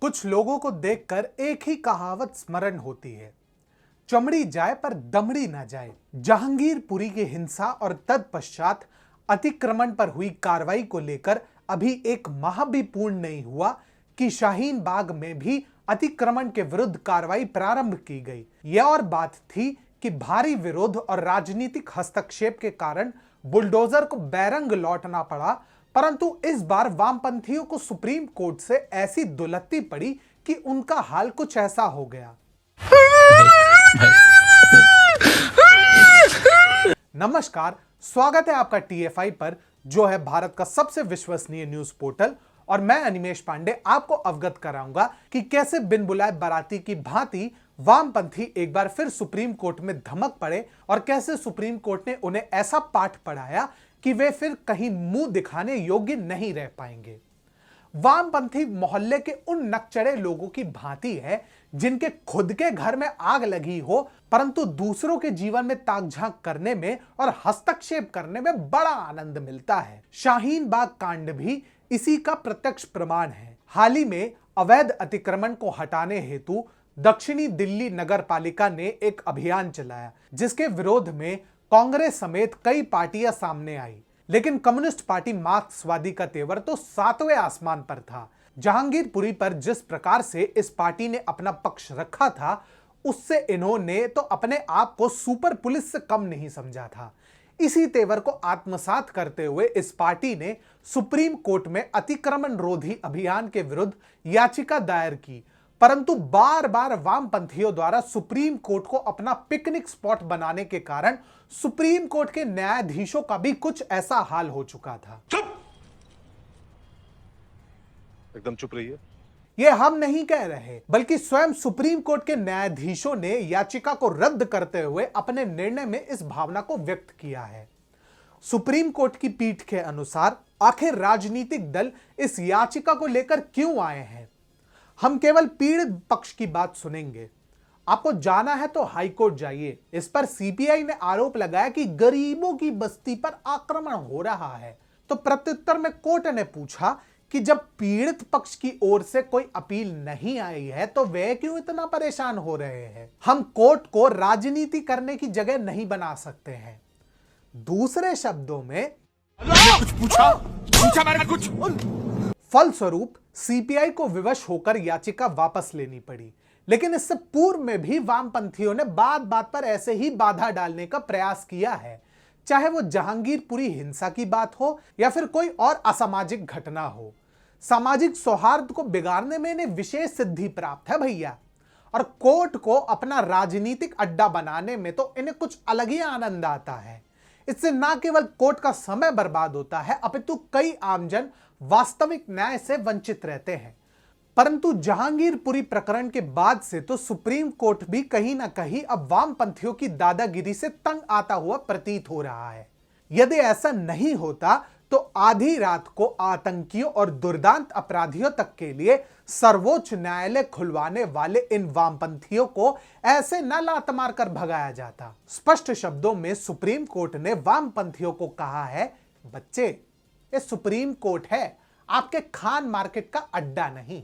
कुछ लोगों को देखकर एक ही कहावत स्मरण होती है, चमड़ी जाए पर दमड़ी ना जाए। जहांगीरपुरी की हिंसा और तत्पश्चात अतिक्रमण पर हुई कार्रवाई को लेकर अभी एक माह भी पूर्ण नहीं हुआ कि शाहीन बाग में भी अतिक्रमण के विरुद्ध कार्रवाई प्रारंभ की गई। यह और बात थी कि भारी विरोध और राजनीतिक हस्तक्षेप के कारण बुलडोजर को बैरंग लौटना पड़ा, परंतु इस बार वामपंथियों को सुप्रीम कोर्ट से ऐसी दुलत्ती पड़ी कि उनका हाल कुछ ऐसा हो गया। नमस्कार, स्वागत है आपका टीएफआई पर, जो है भारत का सबसे विश्वसनीय न्यूज पोर्टल। और मैं अनिमेश पांडे आपको अवगत कराऊंगा कि कैसे बिन बुलाए बाराती की भांति वामपंथी एक बार फिर सुप्रीम कोर्ट में धमक पड़े और कैसे सुप्रीम कोर्ट ने उन्हें ऐसा पाठ पढ़ाया कि वे फिर कहीं मुंह दिखाने योग्य नहीं रह पाएंगे। वामपंथी मोहल्ले के उन नकचढ़े लोगों की भांति है जिनके खुद के घर में आग लगी हो, परंतु दूसरों के जीवन में ताक झांक करने में और हस्तक्षेप करने में बड़ा आनंद मिलता है। शाहीन बाग कांड भी इसी का प्रत्यक्ष प्रमाण है। हाल ही में अवैध अतिक्रमण को हटाने हेतु दक्षिणी दिल्ली नगर पालिका ने एक अभियान चलाया, जिसके विरोध में कांग्रेस समेत कई पार्टियां सामने आई। लेकिन कम्युनिस्ट पार्टी मार्क्सवादी का तेवर तो सातवें आसमान पर था। जहांगीरपुरी पर जिस प्रकार से इस पार्टी ने अपना पक्ष रखा था, उससे इन्होंने तो अपने आप को सुपर पुलिस से कम नहीं समझा था। इसी तेवर को आत्मसात करते हुए इस पार्टी ने सुप्रीम कोर्ट में अतिक्रमण रोधी अभियान के विरुद्ध याचिका दायर की, परंतु बार बार वामपंथियों द्वारा सुप्रीम कोर्ट को अपना पिकनिक स्पॉट बनाने के कारण सुप्रीम कोर्ट के न्यायाधीशों का भी कुछ ऐसा हाल हो चुका था। चुप! एकदम चुप रहिए। यह हम नहीं कह रहे, बल्कि स्वयं सुप्रीम कोर्ट के न्यायाधीशों ने याचिका को रद्द करते हुए अपने निर्णय में इस भावना को व्यक्त किया है। सुप्रीम कोर्ट की पीठ के अनुसार आखिर राजनीतिक दल इस याचिका को लेकर क्यों आए हैं? हम केवल पीड़ित पक्ष की बात सुनेंगे। आपको जाना है तो हाईकोर्ट जाइए। इस पर सीपीआई ने आरोप लगाया कि गरीबों की बस्ती पर आक्रमण हो रहा है, तो प्रत्युत्तर में कोर्ट ने पूछा कि जब पीड़ित पक्ष की ओर से कोई अपील नहीं आई है तो वे क्यों इतना परेशान हो रहे हैं? हम कोर्ट को राजनीति करने की जगह नहीं बना सकते हैं। दूसरे शब्दों में कुछ पूछा मैंने कुछ। फलस्वरूप सीपीआई को विवश होकर याचिका वापस लेनी पड़ी। लेकिन इससे पूर्व में भी वामपंथियों ने बात बात पर ऐसे ही बाधा डालने का प्रयास किया है, चाहे वो जहांगीरपुरी हिंसा की बात हो या फिर कोई और असामाजिक घटना हो। सामाजिक सौहार्द को बिगाड़ने में इन्हें विशेष सिद्धि प्राप्त है भैया, और कोर्ट को अपना राजनीतिक अड्डा बनाने में तो इन्हें कुछ अलग ही आनंद आता है। इससे न केवल कोर्ट का समय बर्बाद होता है, अपितु कई आमजन वास्तविक न्याय से वंचित रहते हैं। परंतु जहांगीरपुरी प्रकरण के बाद से तो सुप्रीम कोर्ट भी कहीं ना कहीं अब वामपंथियों की दादागिरी से तंग आता हुआ प्रतीत हो रहा है। यदि ऐसा नहीं होता तो आधी रात को आतंकियों और दुर्दांत अपराधियों तक के लिए सर्वोच्च न्यायालय खुलवाने वाले इन वामपंथियों को ऐसे न लात मार कर भगाया जाता। स्पष्ट शब्दों में सुप्रीम कोर्ट ने वामपंथियों को कहा है, बच्चे, ये सुप्रीम कोर्ट है, आपके खान मार्केट का अड्डा नहीं।